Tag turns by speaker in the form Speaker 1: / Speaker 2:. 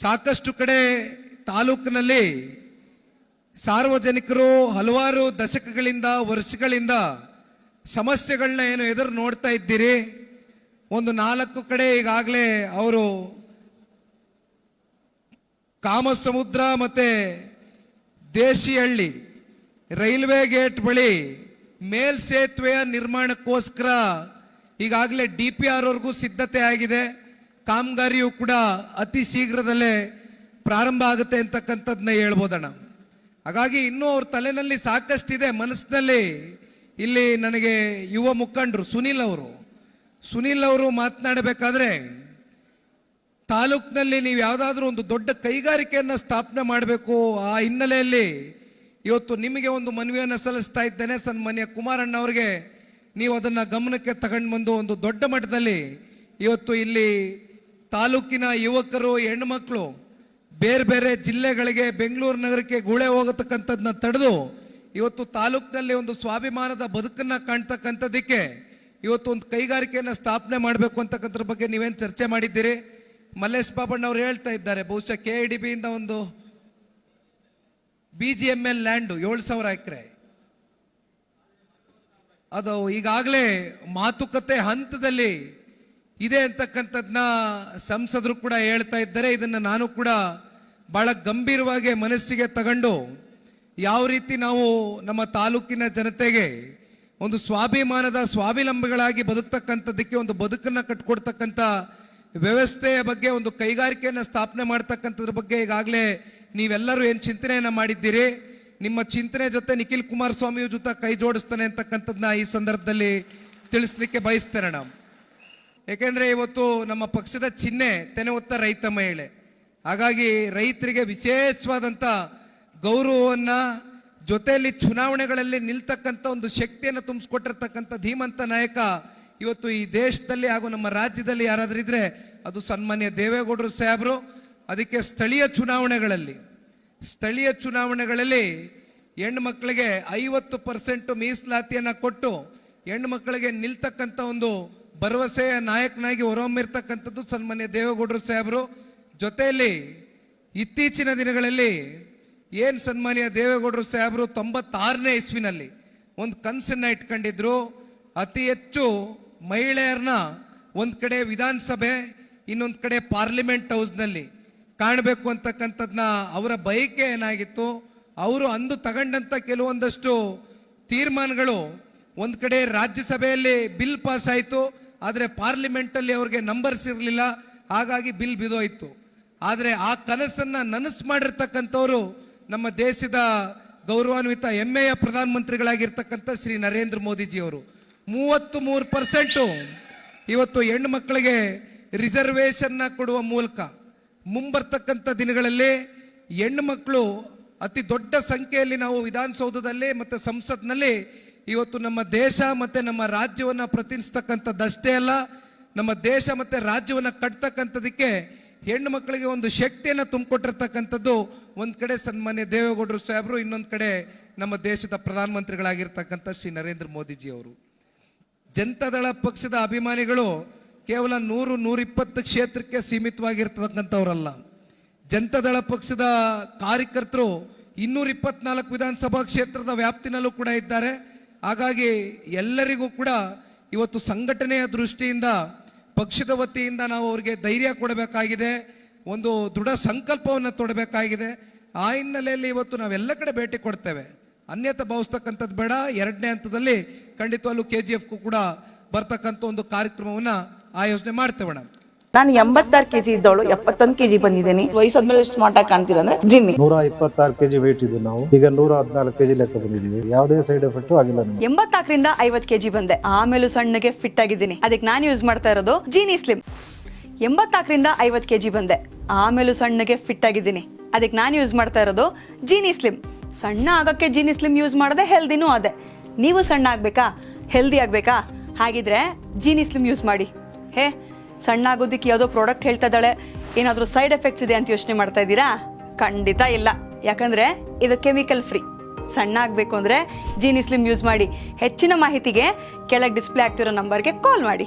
Speaker 1: ಸಾಕಷ್ಟು ಕಡೆ ತಾಲೂಕಿನಲ್ಲಿ ಸಾರ್ವಜನಿಕರು ಹಲವಾರು ದಶಕಗಳಿಂದ ವರ್ಷಗಳಿಂದ ಸಮಸ್ಯೆಗಳನ್ನ ಏನು ಎದುರು ನೋಡ್ತಾ ಇದ್ದೀರಿ. ಒಂದು 4 ಕಡೆ ಈಗಾಗಲೇ ಅವರು ಕಾಮಸಮುದ್ರ ಮತ್ತೆ ದೇಶಿಹಳ್ಳಿ ರೈಲ್ವೆ ಗೇಟ್ ಬಳಿ ಮೇಲ್ಸೇತುವೆಯ ನಿರ್ಮಾಣಕ್ಕೋಸ್ಕರ ಈಗಾಗಲೇ DPR ವರೆಗೂ ಸಿದ್ಧತೆ ಆಗಿದೆ. ಕಾಮಗಾರಿಯು ಕೂಡ ಅತಿ ಶೀಘ್ರದಲ್ಲೇ ಪ್ರಾರಂಭ ಆಗುತ್ತೆ ಅಂತಕ್ಕಂಥದ್ದನ್ನ ಹೇಳ್ಬೋದಣ್ಣ. ಹಾಗಾಗಿ ಇನ್ನೂ ಅವ್ರ ತಲೆನಲ್ಲಿ ಸಾಕಷ್ಟಿದೆ, ಮನಸ್ಸಿನಲ್ಲಿ. ಇಲ್ಲಿ ನನಗೆ ಯುವ ಮುಖಂಡರು ಸುನೀಲ್ ಅವರು ಮಾತನಾಡಬೇಕಾದ್ರೆ, ತಾಲೂಕಿನಲ್ಲಿ ನೀವು ಯಾವುದಾದ್ರೂ ಒಂದು ದೊಡ್ಡ ಕೈಗಾರಿಕೆಯನ್ನು ಸ್ಥಾಪನೆ ಮಾಡಬೇಕು, ಆ ಹಿನ್ನೆಲೆಯಲ್ಲಿ ಇವತ್ತು ನಿಮಗೆ ಒಂದು ಮನವಿಯನ್ನು ಸಲ್ಲಿಸ್ತಾ ಇದ್ದೇನೆ. ಸನ್ಮಾನ್ಯ ಕುಮಾರಣ್ಣ ಅವರಿಗೆ ನೀವು ಅದನ್ನು ಗಮನಕ್ಕೆ ತಗೊಂಡು ಬಂದು ಒಂದು ದೊಡ್ಡ ಮಟ್ಟದಲ್ಲಿ ಇವತ್ತು ಇಲ್ಲಿ ತಾಲೂಕಿನ ಯುವಕರು ಹೆಣ್ಮಕ್ಳು ಬೇರೆ ಬೇರೆ ಜಿಲ್ಲೆಗಳಿಗೆ ಬೆಂಗಳೂರು ನಗರಕ್ಕೆ ಗುಳೆ ಹೋಗತಕ್ಕಂಥದ್ದನ್ನ ತಡೆದು ಇವತ್ತು ತಾಲೂಕಿನಲ್ಲಿ ಒಂದು ಸ್ವಾಭಿಮಾನದ ಬದುಕನ್ನು ಕಾಣ್ತಕ್ಕಂಥದ್ದಕ್ಕೆ ಇವತ್ತು ಒಂದು ಕೈಗಾರಿಕೆಯನ್ನು ಸ್ಥಾಪನೆ ಮಾಡಬೇಕು ಅಂತಕ್ಕಂಥದ್ರ ಬಗ್ಗೆ ನೀವೇನು ಚರ್ಚೆ ಮಾಡಿದ್ದೀರಿ? ಮಲ್ಲೇಶ್ ಬಾಬಣ್ಣ ಅವರು ಹೇಳ್ತಾ ಇದ್ದಾರೆ, ಬಹುಶಃ KIDB ಇಂದ ಒಂದು BGML ಲ್ಯಾಂಡು 7,000 ಎಕರೆ ಅದು ಈಗಾಗಲೇ ಮಾತುಕತೆ ಹಂತದಲ್ಲಿ ಇದೆ ಅಂತಕ್ಕಂಥದ್ದನ್ನ ಸಂಸದರು ಕೂಡ ಹೇಳ್ತಾ ಇದ್ದಾರೆ. ಇದನ್ನು ನಾನು ಕೂಡ ಬಹಳ ಗಂಭೀರವಾಗಿ ಮನಸ್ಸಿಗೆ ತಗೊಂಡು ಯಾವ ರೀತಿ ನಾವು ನಮ್ಮ ತಾಲೂಕಿನ ಜನತೆಗೆ ಒಂದು ಸ್ವಾಭಿಮಾನದ ಸ್ವಾವಲಂಬಿಗಳಾಗಿ ಬದುಕ್ತಕ್ಕಂಥದ್ದಕ್ಕೆ ಒಂದು ಬದುಕನ್ನು ಕಟ್ಕೊಡ್ತಕ್ಕಂಥ ವ್ಯವಸ್ಥೆಯ ಬಗ್ಗೆ, ಒಂದು ಕೈಗಾರಿಕೆಯನ್ನು ಸ್ಥಾಪನೆ ಮಾಡ್ತಕ್ಕಂಥದ್ರ ಬಗ್ಗೆ ಈಗಾಗಲೇ ನೀವೆಲ್ಲರೂ ಏನು ಚಿಂತನೆಯನ್ನು ಮಾಡಿದ್ದೀರಿ. ನಿಮ್ಮ ಚಿಂತನೆ ಜೊತೆ ನಿಖಿಲ್ ಕುಮಾರಸ್ವಾಮಿಯ ಜೊತೆ ಕೈ ಜೋಡಿಸ್ತಾನೆ ಅಂತಕ್ಕಂಥದ್ದನ್ನ ಈ ಸಂದರ್ಭದಲ್ಲಿ ತಿಳಿಸ್ಲಿಕ್ಕೆ ಬಯಸ್ತೇನೆ ನಾವು. ಯಾಕೆಂದ್ರೆ ಇವತ್ತು ನಮ್ಮ ಪಕ್ಷದ ಚಿಹ್ನೆ ತೆನೆ ಹೊತ್ತ ರೈತ ಮಹಿಳೆ. ಹಾಗಾಗಿ ರೈತರಿಗೆ ವಿಶೇಷವಾದಂಥ ಗೌರವವನ್ನ, ಜೊತೆಯಲ್ಲಿ ಚುನಾವಣೆಗಳಲ್ಲಿ ನಿಲ್ತಕ್ಕಂಥ ಒಂದು ಶಕ್ತಿಯನ್ನು ತುಂಬಿಸ್ಕೊಟ್ಟಿರ್ತಕ್ಕಂಥ ಧೀಮಂತ ನಾಯಕ ಇವತ್ತು ಈ ದೇಶದಲ್ಲಿ ಹಾಗೂ ನಮ್ಮ ರಾಜ್ಯದಲ್ಲಿ ಯಾರಾದ್ರೂ ಇದ್ರೆ ಅದು ಸನ್ಮಾನ್ಯ ದೇವೇಗೌಡರು ಸಾಹೇಬರು. ಅದಕ್ಕೆ ಸ್ಥಳೀಯ ಚುನಾವಣೆಗಳಲ್ಲಿ ಹೆಣ್ಣು ಮಕ್ಕಳಿಗೆ 50% ಮೀಸಲಾತಿಯನ್ನು ಕೊಟ್ಟು ಹೆಣ್ಣು ಮಕ್ಕಳಿಗೆ ನಿಲ್ತಕ್ಕಂಥ ಒಂದು ಭರವಸೆಯ ನಾಯಕನಾಗಿ ಹೊರಹೊಮ್ಮಿರ್ತಕ್ಕಂಥದ್ದು ಸನ್ಮಾನ್ಯ ದೇವೇಗೌಡರು ಸಾಹೇಬರು. ಜೊತೆಯಲ್ಲಿ ಇತ್ತೀಚಿನ ದಿನಗಳಲ್ಲಿ ಏನು ಸನ್ಮಾನ್ಯ ದೇವೇಗೌಡರು ಸಾಹೇಬರು 96ನೇ ಇಸ್ವಿನಲ್ಲಿ ಒಂದು ಕನಸನ್ನ ಇಟ್ಕೊಂಡಿದ್ರು, ಅತಿ ಹೆಚ್ಚು ಮಹಿಳೆಯರನ್ನ ಒಂದು ಕಡೆ ವಿಧಾನಸಭೆ, ಇನ್ನೊಂದು ಕಡೆ ಪಾರ್ಲಿಮೆಂಟ್ ಹೌಸ್ನಲ್ಲಿ ಕಾಣಬೇಕು ಅಂತಕ್ಕಂಥದ್ದನ್ನ ಅವರ ಬಯಕೆ ಏನಾಗಿತ್ತು. ಅವರು ಅಂದು ತಗೊಂಡಂಥ ಕೆಲವೊಂದಷ್ಟು ತೀರ್ಮಾನಗಳು ಒಂದು ಕಡೆ ರಾಜ್ಯಸಭೆಯಲ್ಲಿ ಬಿಲ್ ಪಾಸ್ ಆಯಿತು, ಆದರೆ ಪಾರ್ಲಿಮೆಂಟಲ್ಲಿ ಅವ್ರಿಗೆ ನಂಬರ್ಸ್ ಇರಲಿಲ್ಲ, ಹಾಗಾಗಿ ಬಿಲ್ ಬಿದೋಯ್ತು. ಆದರೆ ಆ ಕನಸನ್ನ ನನಸು ಮಾಡಿರ್ತಕ್ಕಂಥವ್ರು ನಮ್ಮ ದೇಶದ ಗೌರವಾನ್ವಿತ ಹೆಮ್ಮೆಯ ಪ್ರಧಾನಮಂತ್ರಿಗಳಾಗಿರ್ತಕ್ಕಂಥ ಶ್ರೀ ನರೇಂದ್ರ ಮೋದಿಜಿಯವರು. 33% ಇವತ್ತು ಹೆಣ್ಣು ಮಕ್ಕಳಿಗೆ ರಿಸರ್ವೇಶನ್ನ ಕೊಡುವ ಮೂಲಕ ಮುಂಬರ್ತಕ್ಕಂಥ ದಿನಗಳಲ್ಲಿ ಹೆಣ್ಣು ಮಕ್ಕಳು ಅತಿ ದೊಡ್ಡ ಸಂಖ್ಯೆಯಲ್ಲಿ ನಾವು ವಿಧಾನಸೌಧದಲ್ಲಿ ಮತ್ತು ಸಂಸತ್ನಲ್ಲಿ ಇವತ್ತು ನಮ್ಮ ದೇಶ ಮತ್ತು ನಮ್ಮ ರಾಜ್ಯವನ್ನು ಪ್ರತಿನಿಧಿಸ್ತಕ್ಕಂಥದ್ದಷ್ಟೇ ಅಲ್ಲ, ನಮ್ಮ ದೇಶ ಮತ್ತು ರಾಜ್ಯವನ್ನು ಕಟ್ತಕ್ಕಂಥದಕ್ಕೆ ಹೆಣ್ಣು ಮಕ್ಕಳಿಗೆ ಒಂದು ಶಕ್ತಿಯನ್ನು ತುಂಬಿಕೊಟ್ಟಿರ್ತಕ್ಕಂಥದ್ದು ಒಂದು ಕಡೆ ಸನ್ಮಾನ್ಯ ದೇವೇಗೌಡರು ಸಾಹೇಬರು, ಇನ್ನೊಂದು ಕಡೆ ನಮ್ಮ ದೇಶದ ಪ್ರಧಾನಮಂತ್ರಿಗಳಾಗಿರ್ತಕ್ಕಂಥ ಶ್ರೀ ನರೇಂದ್ರ ಮೋದಿಜಿಯವರು. ಜನತಾದಳ ಪಕ್ಷದ ಅಭಿಮಾನಿಗಳು ಕೇವಲ 100-120 ಕ್ಷೇತ್ರಕ್ಕೆ ಸೀಮಿತವಾಗಿರ್ತಕ್ಕಂಥವ್ರಲ್ಲ. ಜನತಾದಳ ಪಕ್ಷದ ಕಾರ್ಯಕರ್ತರು 224 ವಿಧಾನಸಭಾ ಕ್ಷೇತ್ರದ ವ್ಯಾಪ್ತಿನಲ್ಲೂ ಕೂಡ ಇದ್ದಾರೆ. ಹಾಗಾಗಿ ಎಲ್ಲರಿಗೂ ಕೂಡ ಇವತ್ತು ಸಂಘಟನೆಯ ದೃಷ್ಟಿಯಿಂದ ಪಕ್ಷದ ವತಿಯಿಂದ ನಾವು ಅವರಿಗೆ ಧೈರ್ಯ ಕೊಡಬೇಕಾಗಿದೆ, ಒಂದು ದೃಢ ಸಂಕಲ್ಪವನ್ನು ತೊಡಬೇಕಾಗಿದೆ. ಆ ಹಿನ್ನೆಲೆಯಲ್ಲಿ ಇವತ್ತು ನಾವೆಲ್ಲ ಕಡೆ ಭೇಟಿ ಕೊಡ್ತೇವೆ, ಅನ್ಯತೆ ಭಾವಿಸ್ತಕ್ಕಂಥದ್ದು ಬೇಡ. 2ನೇ ಹಂತದಲ್ಲಿ ಖಂಡಿತವಾಗ್ಲೂ KGFಗೂ ಕೂಡ ಬರ್ತಕ್ಕಂಥ ಒಂದು ಕಾರ್ಯಕ್ರಮವನ್ನು ಆಯೋಜನೆ ಮಾಡ್ತೇವೆ.
Speaker 2: ನಾನು 86 kg ಇದ್ದವಳು 71 kg ಬಂದಿದ್ದೀನಿ. ವಯಸ್ಸಾದ್ಮೇಲೆ ಸ್ಮಾರ್ಟ್ ಆಗಿ ಕಾಣ್ತೀರಾ ಅಂದ್ರೆ ಜಿನ್ನಿ.
Speaker 3: 126 kg ವೇಟ್ ಇದ್ದು ನಾವು ಈಗ 114 kg ಲೆಕ್ಕ ಬಂದಿದ್ದೀವಿ. ಯಾವುದೇ ಸೈಡ್ ಎಫೆಕ್ಟ್ ಆಗಿಲ್ಲ.
Speaker 4: 84ರಿಂದ 50 kg ಬಂದೆ, ಆಮೇಲೆ ಸಣ್ಣಗೆ ಫಿಟ್ ಆಗಿದ್ದೀನಿ. ಅದಕ್ಕೆ ನಾನು ಯೂಸ್ ಮಾಡ್ತಾ ಇರೋದು ಜೀನಿ ಸ್ಲಿಮ್. 84ರಿಂದ 50 kg ಬಂದೆ, ಆಮೇಲೆ ಸಣ್ಣಗೆ ಫಿಟ್ ಆಗಿದ್ದೀನಿ. ಅದಕ್ಕೆ ನಾನು ಯೂಸ್ ಮಾಡ್ತಾ ಇರೋದು ಜೀನಿ ಸ್ಲಿಮ್. ಸಣ್ಣ ಆಗಕ್ಕೆ ಜೀನಿ ಸ್ಲಿಮ್ ಯೂಸ್ ಮಾಡದೆ ಹೆಲ್ದಿನೂ ಅದೇ. ನೀವು ಸಣ್ಣ ಆಗ್ಬೇಕಾ, ಹೆಲ್ದಿ ಆಗ್ಬೇಕಾ? ಹಾಗಿದ್ರೆ ಜೀನಿ ಸ್ಲಿಮ್ ಯೂಸ್ ಮಾಡಿ. ಸಣ್ಣ ಆಗೋದಕ್ಕೆ ಯಾವುದೋ ಪ್ರಾಡಕ್ಟ್ ಹೇಳ್ತಾ ಇದ್ದಾಳೆ, ಏನಾದರೂ ಸೈಡ್ ಎಫೆಕ್ಟ್ಸ್ ಇದೆ ಅಂತ ಯೋಚನೆ ಮಾಡ್ತಾ ಇದ್ದೀರಾ? ಖಂಡಿತ ಇಲ್ಲ, ಯಾಕಂದ್ರೆ ಇದು ಕೆಮಿಕಲ್ ಫ್ರೀ. ಸಣ್ಣ ಆಗಬೇಕು ಅಂದರೆ ಜೀನಿ ಸ್ಲಿಮ್ ಯೂಸ್ ಮಾಡಿ. ಹೆಚ್ಚಿನ ಮಾಹಿತಿಗೆ ಕೆಳಗೆ ಡಿಸ್ಪ್ಲೇ ಆಗ್ತಿರೋ ನಂಬರ್ಗೆ ಕಾಲ್ ಮಾಡಿ.